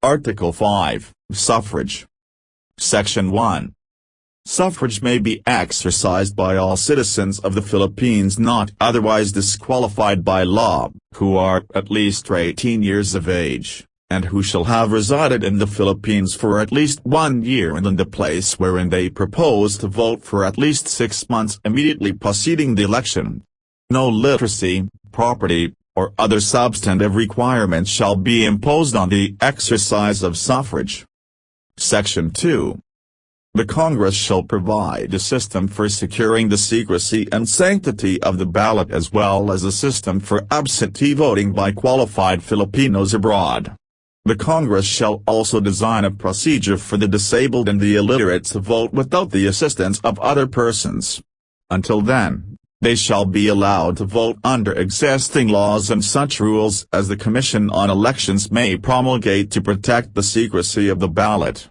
Article 5, Suffrage. Section 1. Suffrage may be exercised by all citizens of the Philippines not otherwise disqualified by law, who are at least 18 years of age, and who shall have resided in the Philippines for at least 1 year and in the place wherein they propose to vote for at least 6 months immediately preceding the election. No literacy, property, or other substantive requirements shall be imposed on the exercise of suffrage. Section 2. The Congress shall provide a system for securing the secrecy and sanctity of the ballot as well as a system for absentee voting by qualified Filipinos abroad. The Congress shall also design a procedure for the disabled and the illiterate to vote without the assistance of other persons. Until then, they shall be allowed to vote under existing laws and such rules as the Commission on Elections may promulgate to protect the secrecy of the ballot.